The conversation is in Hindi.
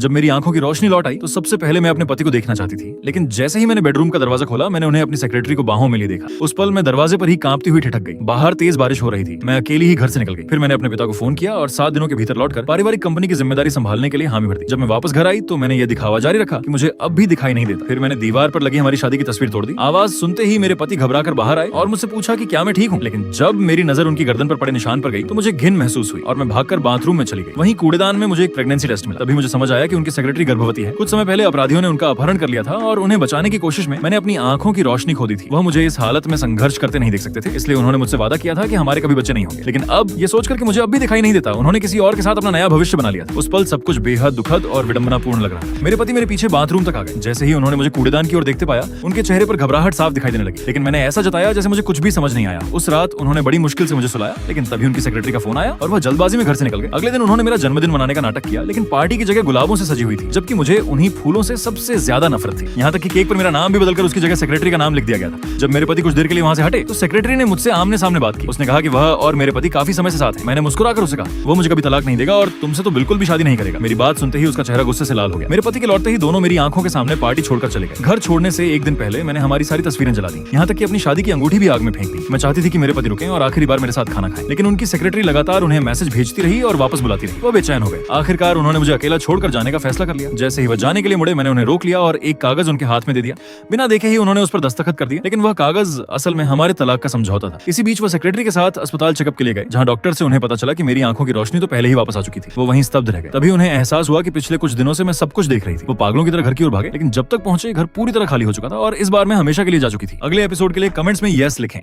जब मेरी आंखों की रोशनी लौट आई तो सबसे पहले मैं अपने पति को देखना चाहती थी, लेकिन जैसे ही मैंने बेडरूम का दरवाजा खोला मैंने उन्हें अपनी सेक्रेटरी को बाहों में लिए देखा। उस पल मैं दरवाजे पर ही कांपती हुई ठिठक गई। बाहर तेज बारिश हो रही थी। मैं अकेली ही घर से निकल गई। फिर मैंने अपने पिता को फोन किया और 7 दिनों के भीतर लौटकर पारिवारिक कंपनी की जिम्मेदारी संभालने के लिए हामी भर दी। जब मैं वापस घर आई तो मैंने यह दिखावा जारी रखा कि मुझे अब भी दिखाई नहीं देता। फिर मैंने दीवार पर लगी हमारी शादी की तस्वीर तोड़ दी। आवाज सुनते ही मेरे पति घबराकर बाहर आए और मुझसे पूछा कि क्या मैं ठीक हूँ, लेकिन जब मेरी नजर उनकी गर्दन पर पड़े निशान पर गई तो मुझे घिन महसूस हुई और मैं भागकर बाथरूम में चली गई। वहीं कूड़ेदान में मुझे एक प्रेगनेंसी टेस्ट मिला। तभी मुझे समझ आया कि उनकी सेक्रेटरी गर्भवती है। कुछ समय पहले अपराधियों ने उनका अपहरण कर लिया था और उन्हें बचाने की कोशिश में मैंने अपनी आंखों की रोशनी खो दी थी। वह मुझे इस हालत में संघर्ष करते नहीं देख सकते थे, इसलिए उन्होंने मुझसे वादा किया था कि हमारे कभी बच्चे नहीं होंगे। लेकिन अब ये सोचकर कि मुझे अब भी दिखाई नहीं देता, उन्होंने किसी और के साथ अपना नया भविष्य बना लिया था। उस पल सब कुछ बेहद दुखद और विडंबनापूर्ण लग रहा था। मेरे पति मेरे पीछे बाथरूम तक आ गए। जैसे ही उन्होंने मुझे कूड़ेदान की ओर देखते पाया, उनके चेहरे पर घबराहट साफ दिखाई देने लगी, लेकिन मैंने ऐसा जताया जैसे मुझे कुछ भी समझ नहीं आया। उस रात उन्होंने बड़ी मुश्किल से मुझे सुलाया, लेकिन तभी उनकी सेक्रेटरी का फोन आया और वह जल्दबाजी में घर से निकल गए। अगले दिन उन्होंने मेरा जन्मदिन मनाने का नाटक किया, लेकिन पार्टी की जगह गुलाबों से सजी हुई थी, जबकि मुझे उन्हीं फूलों से सबसे ज्यादा नफरत थी। यहाँ तक कि केक पर मेरा नाम भी बदलकर उसकी जगह सेक्रेटरी का नाम लिख दिया गया था। जब मेरे पति कुछ देर के लिए वहाँ से हटे तो सेक्रेटरी ने मुझसे आमने सामने बात की। उसने कहा कि वह और मेरे पति काफी समय से साथ हैं। मैंने मुस्कुराकर उसे कहा वो मुझे कभी तलाक नहीं देगा और तुमसे तो बिल्कुल भी शादी नहीं करेगा। मेरी बात सुनते ही उसका चेहरा गुस्से से लाल हो गया। मेरे पति के लौटते ही दोनों मेरी आंखों के सामने पार्टी छोड़कर चले गए। घर छोड़ने से एक दिन पहले मैंने हमारी सारी तस्वीरें जला दी, यहाँ तक कि अपनी शादी की अंगूठी भी आग में फेंक दी। मैं चाहती थी कि मेरे पति रुकें और आखिरी बार मेरे साथ खाना खाएं, लेकिन उनकी सेक्रेटरी लगातार उन्हें मैसेज भेजती रही और वापस बुलाती रही। वो बेचैन हो गए। आखिरकार उन्होंने मुझे अकेला छोड़कर जाने का फैसला कर लिया। जैसे ही वह जाने के लिए मुड़े मैंने उन्हें रोक लिया और एक कागज उनके हाथ में दे दिया। बिना देखे ही उन्होंने उस पर दस्तखत कर दिए, लेकिन वह कागज असल में हमारे तलाक का समझौता था। इसी बीच वो सेक्रेटरी के साथ अस्पताल चेकअप के लिए गए, जहाँ डॉक्टर से उन्हें पता चला कि मेरी आंखों की रोशनी तो पहले ही वापस आ चुकी थी। वो वहीं स्तब्ध रह गए। तभी उन्हें एहसास हुआ कि पिछले कुछ दिनों से मैं सब कुछ देख रही थी। वो पागलों की तरह घर की ओर भागे, लेकिन जब तक पहुंचे घर पूरी तरह खाली हो चुका था और इस बार मैं हमेशा के लिए जा चुकी थी। अगले एपिसोड के लिए कमेंट्स में यस लिखें।